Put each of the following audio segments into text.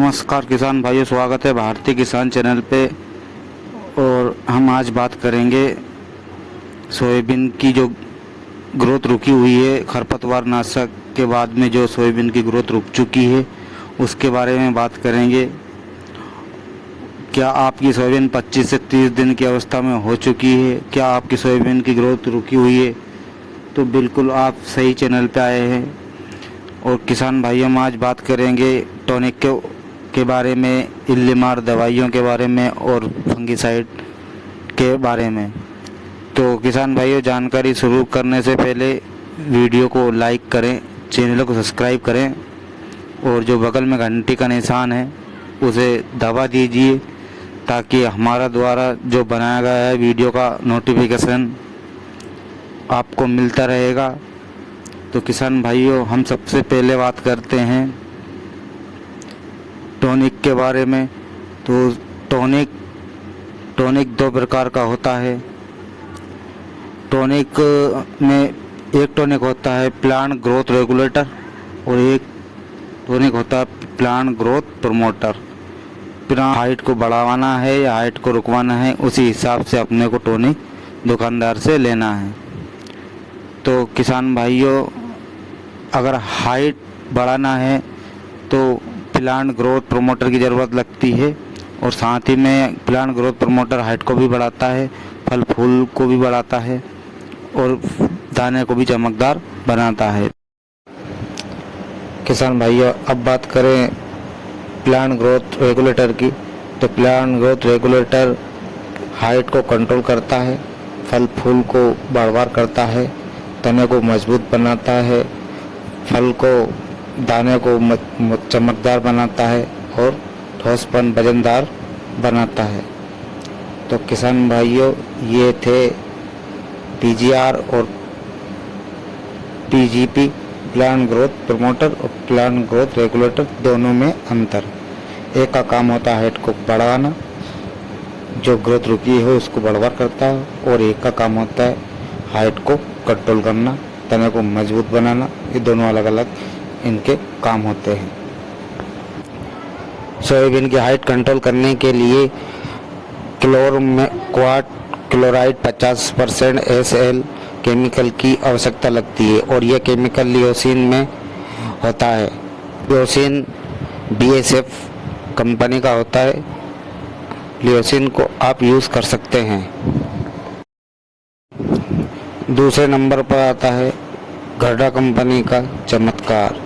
नमस्कार किसान भाइयों, स्वागत है भारतीय किसान चैनल पे। और हम आज बात करेंगे सोयाबीन की जो ग्रोथ रुकी हुई है, खरपतवार नाशक के बाद में जो सोयाबीन की ग्रोथ रुक चुकी है उसके बारे में बात करेंगे। क्या आपकी सोयाबीन 25 से 30 दिन की अवस्था में हो चुकी है? क्या आपकी सोयाबीन की ग्रोथ रुकी हुई है? तो बिल्कुल आप सही चैनल पे आए हैं। और किसान भाइयों, हम आज बात करेंगे टॉनिक के बारे में, इल्लीमार दवाइयों के बारे में और फंगिसाइड के बारे में। तो किसान भाइयों, जानकारी शुरू करने से पहले वीडियो को लाइक करें, चैनल को सब्सक्राइब करें और जो बगल में घंटी का निशान है उसे दबा दीजिए ताकि हमारा द्वारा जो बनाया गया है वीडियो का नोटिफिकेशन आपको मिलता रहेगा। तो किसान भाइयों, हम सबसे पहले बात करते हैं टॉनिक के बारे में। तो टॉनिक दो प्रकार का होता है। टॉनिक में एक टॉनिक होता है प्लांट ग्रोथ रेगुलेटर और एक टॉनिक होता है plant growth promoter. Plant height को बढ़ावाना है या हाइट को रुकवाना है, उसी हिसाब से अपने को टॉनिक दुकानदार से लेना है। तो किसान भाइयों, अगर हाइट बढ़ाना है तो प्लांट ग्रोथ प्रमोटर की ज़रूरत लगती है और साथ ही में प्लांट ग्रोथ प्रमोटर हाइट को भी बढ़ाता है, फल फूल को भी बढ़ाता है और दाने को भी चमकदार बनाता है। किसान भाइयों, अब बात करें प्लांट ग्रोथ रेगुलेटर की। तो प्लांट ग्रोथ रेगुलेटर हाइट को कंट्रोल करता है, फल फूल को बढ़वार करता है, तने को मजबूत बनाता है, फल को दाने को चमकदार बनाता है और ठोसपन वजनदार बनाता है। तो किसान भाइयों, ये थे पीजीआर और पीजीपी, प्लांट ग्रोथ प्रमोटर और प्लांट ग्रोथ रेगुलेटर, दोनों में अंतर। एक का काम होता है हाइट को बढ़ाना, जो ग्रोथ रुकी है उसको बढ़वा करता है, और एक का काम होता है हाइट को कंट्रोल करना, तने को मजबूत बनाना। ये दोनों अलग अलग इनके काम होते हैं। सोयाबीन की हाइट कंट्रोल करने के लिए क्लोराइड 50% SL केमिकल की आवश्यकता लगती है और यह केमिकल लियोसिन में होता है। लियोसिन BASF कंपनी का होता है। लियोसिन को आप यूज़ कर सकते हैं। दूसरे नंबर पर आता है गर्डा कंपनी का चमत्कार।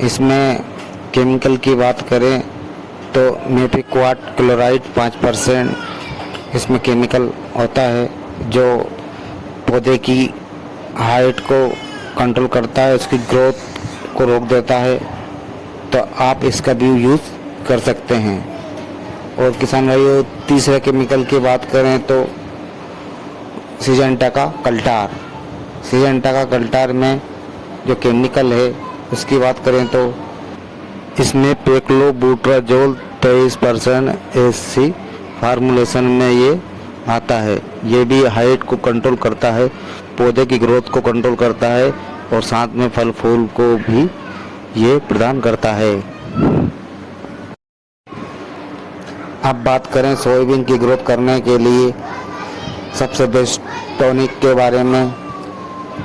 इसमें केमिकल की बात करें तो मेपिक्वाट क्लोराइड 5% इसमें केमिकल होता है, जो पौधे की हाइट को कंट्रोल करता है, उसकी ग्रोथ को रोक देता है। तो आप इसका भी यूज़ कर सकते हैं। और किसान भाइयों, तीसरे केमिकल की बात करें तो सिजेंटा का कल्टार। सिजेंटा का कल्टार में जो केमिकल है उसकी बात करें तो इसमें पेक्लोबुटाजोल 23% SC फार्मूलेशन में ये आता है। ये भी हाइट को कंट्रोल करता है, पौधे की ग्रोथ को कंट्रोल करता है और साथ में फल फूल को भी ये प्रदान करता है। अब बात करें सोयाबीन की ग्रोथ करने के लिए सबसे बेस्ट टॉनिक के बारे में,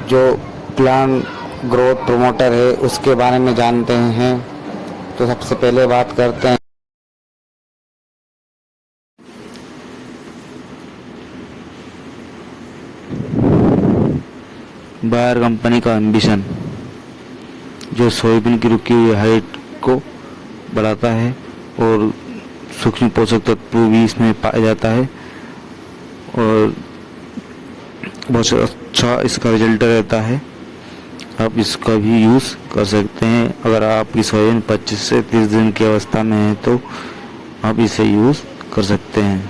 जो प्लांट ग्रोथ प्रमोटर है उसके बारे में जानते हैं। तो सबसे पहले बात करते हैं बायर कंपनी का एम्बिशन, जो सोयाबीन की रुकी हुई हाइट को बढ़ाता है और सूक्ष्म पोषक तत्व भी इसमें पाया जाता है और बहुत अच्छा इसका रिजल्ट रहता है। आप इसका भी यूज़ कर सकते हैं। अगर आपकी सोयाबीन 25 से 30 दिन की अवस्था में है तो आप इसे यूज़ कर सकते हैं।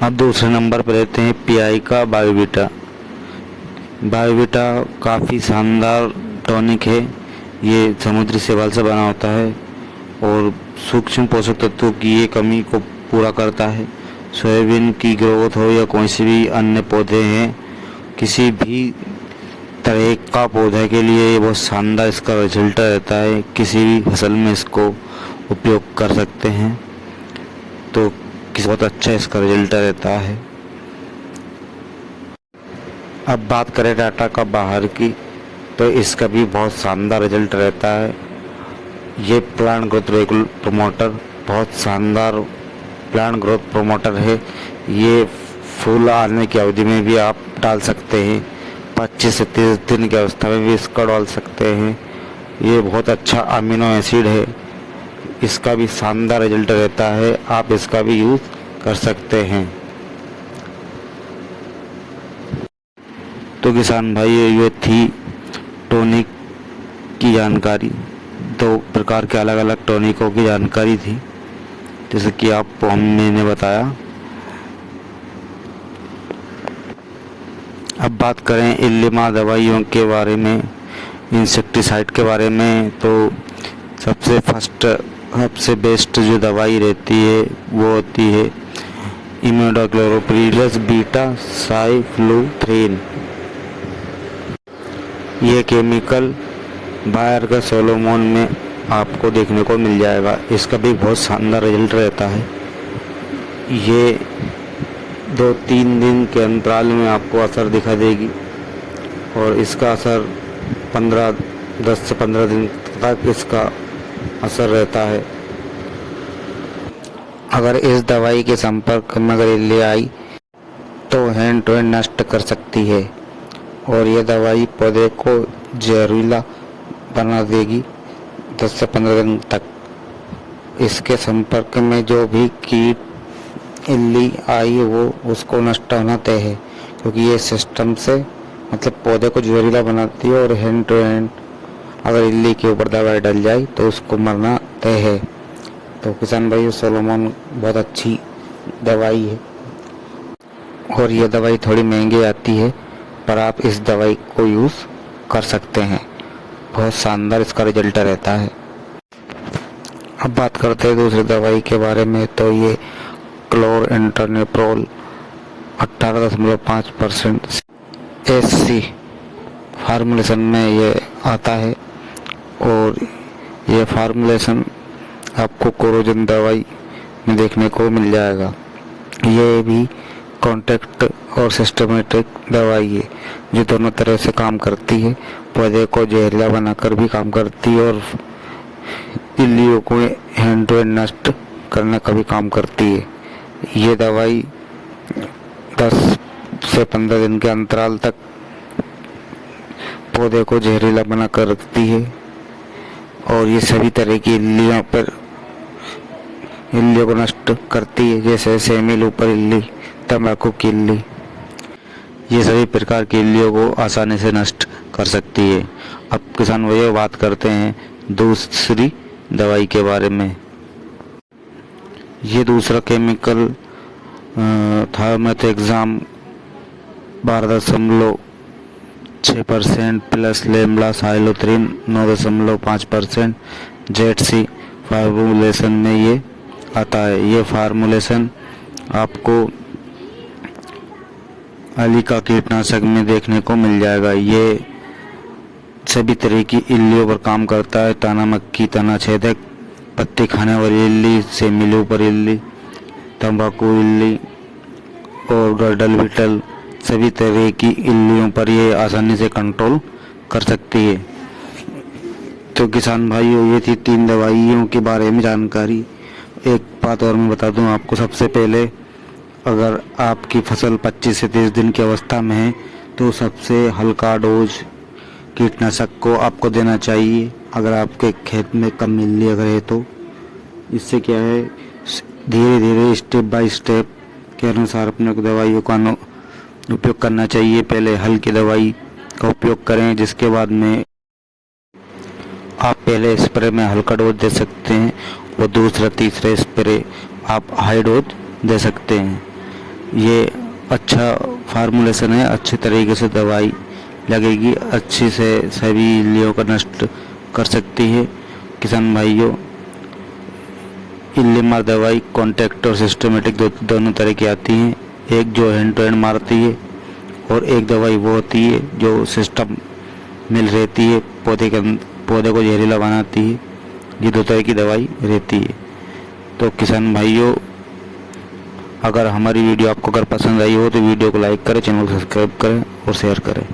अब दूसरे नंबर पर रहते हैं PI का बायोवीटा। बायोवीटा काफ़ी शानदार टॉनिक है। ये समुद्री शैवाल से बना होता है और सूक्ष्म पोषक तत्वों की ये कमी को पूरा करता है। सोयाबीन की ग्रोथ हो या कोई से भी अन्य पौधे हैं, किसी भी तरह का पौधे के लिए ये बहुत शानदार इसका रिजल्ट रहता है। किसी भी फसल में इसको उपयोग कर सकते हैं, तो बहुत अच्छा इसका रिजल्ट रहता है। अब बात करें डाटा का बाहर की, तो इसका भी बहुत शानदार रिजल्ट रहता है। ये प्लांट ग्रोथ प्रमोटर बहुत शानदार प्लांट ग्रोथ प्रमोटर है। ये फूल आने की अवधि में भी आप डाल सकते हैं, 25 से 30 दिन की अवस्था में भी इसका डाल सकते हैं। ये बहुत अच्छा अमीनो एसिड है, इसका भी शानदार रिजल्ट रहता है। आप इसका भी यूज़ कर सकते हैं। तो किसान भाई, ये थी टॉनिक की जानकारी। 2 प्रकार के अलग अलग टॉनिकों की जानकारी थी, जैसे कि आपको मैंने बताया। अब बात करें इल्लिमा दवाइयों के बारे में, इंसेक्टिसाइड के बारे में, तो सबसे बेस्ट जो दवाई रहती है वो होती है इमिडाक्लोप्रिड बीटा साइफ्लुथ्रीन। ये केमिकल बायर का सोलोमोन में आपको देखने को मिल जाएगा। इसका भी बहुत शानदार रिजल्ट रहता है। ये 2-3 दिन के अंतराल में आपको असर दिखा देगी, और इसका असर 10 से 15 दिन तक इसका असर रहता है। अगर इस दवाई के संपर्क में अगर इल्ली आई तो हैंड टू हैंड नष्ट कर सकती है, और यह दवाई पौधे को जहरीला बना देगी 10 से 15 दिन तक। इसके संपर्क में जो भी कीट इल्ली आई वो उसको नष्ट होना तय है, क्योंकि ये सिस्टम से मतलब पौधे को जहरीला बनाती है, और हैंड टू हैंड अगर इल्ली के ऊपर दवाई डल जाए तो उसको मरना तय है। तो किसान भाई, सोलोमोन बहुत अच्छी दवाई है, और ये दवाई थोड़ी महंगी आती है, पर आप इस दवाई को यूज़ कर सकते हैं। बहुत शानदार इसका रिजल्ट रहता है। अब बात करते हैं दूसरी दवाई के बारे में, तो ये क्लोरइंटरनेप्रोल 18.5% SC फार्मूलेशन में ये आता है, और ये फार्मूलेशन आपको कोरोजन दवाई में देखने को मिल जाएगा। ये भी कॉन्टैक्ट और सिस्टमेटिक दवाई है, जो दोनों तरह से काम करती है। पौधे को जहरीला बनाकर भी काम करती है, और इल्लियों को हैंड टू हैंड नष्ट करने का भी काम करती है। ये दवाई 10 से 15 दिन के अंतराल तक पौधे को जहरीला बनाकर रखती है, और ये सभी तरह की इल्लियों को नष्ट करती है, जैसे सेमिल ऊपर इल्ली, तंबाकू की इल्ली। ये सभी प्रकार की इल्लियों को आसानी से नष्ट कर सकती है। अब किसान भाइयों, बात करते हैं दूसरी दवाई के बारे में। ये दूसरा केमिकल था मेथोक्साम 12.6% प्लस लेमला साइलोथ्रीन 9.5% ZC फार्मूलेशन में ये आता है। ये फार्मूलेशन आपको अलीका कीटनाशक में देखने को मिल जाएगा। ये सभी तरह की इल्लियों पर काम करता है। तना मक्खी, तना छेदक, पत्ती खाने वाली इल्ली, सेमिल ऊपर इल्ली, तंबाकू इल्ली और गर्डल बीटल, सभी तरह की इल्लियों पर ये आसानी से कंट्रोल कर सकती है। तो किसान भाइयों, ये थी 3 दवाइयों के बारे में जानकारी। एक बात और मैं बता दूं आपको, सबसे पहले अगर आपकी फसल 25 से 30 दिन की अवस्था में है तो सबसे हल्का डोज कीटनाशक को आपको देना चाहिए, अगर आपके खेत में कम इल्ली अगर है तो। इससे क्या है, धीरे धीरे स्टेप बाय स्टेप के अनुसार अपने को दवाइयों का उपयोग करना चाहिए। पहले हल्की दवाई का उपयोग करें, जिसके बाद में आप पहले स्प्रे में हल्का डोज दे सकते हैं, और दूसरा तीसरा स्प्रे आप हाई डोज दे सकते हैं। ये अच्छा फार्मूलेशन है, अच्छे तरीके से दवाई लगेगी, अच्छी से सभी इल्लियों का नष्ट कर सकती है। किसान भाइयों, इल्ली मार दवाई कॉन्टैक्ट और सिस्टमेटिक दोनों तरह की आती हैं। एक जो हैंड टू हैंड मारती है, और एक दवाई वो होती है जो सिस्टम मिल रहती है, पौधे को जहरीला बनाती है। ये 2 तरह की दवाई रहती है। तो किसान भाइयों, अगर हमारी वीडियो आपको अगर पसंद आई हो तो वीडियो को लाइक करें, चैनल को सब्सक्राइब करें और शेयर करें।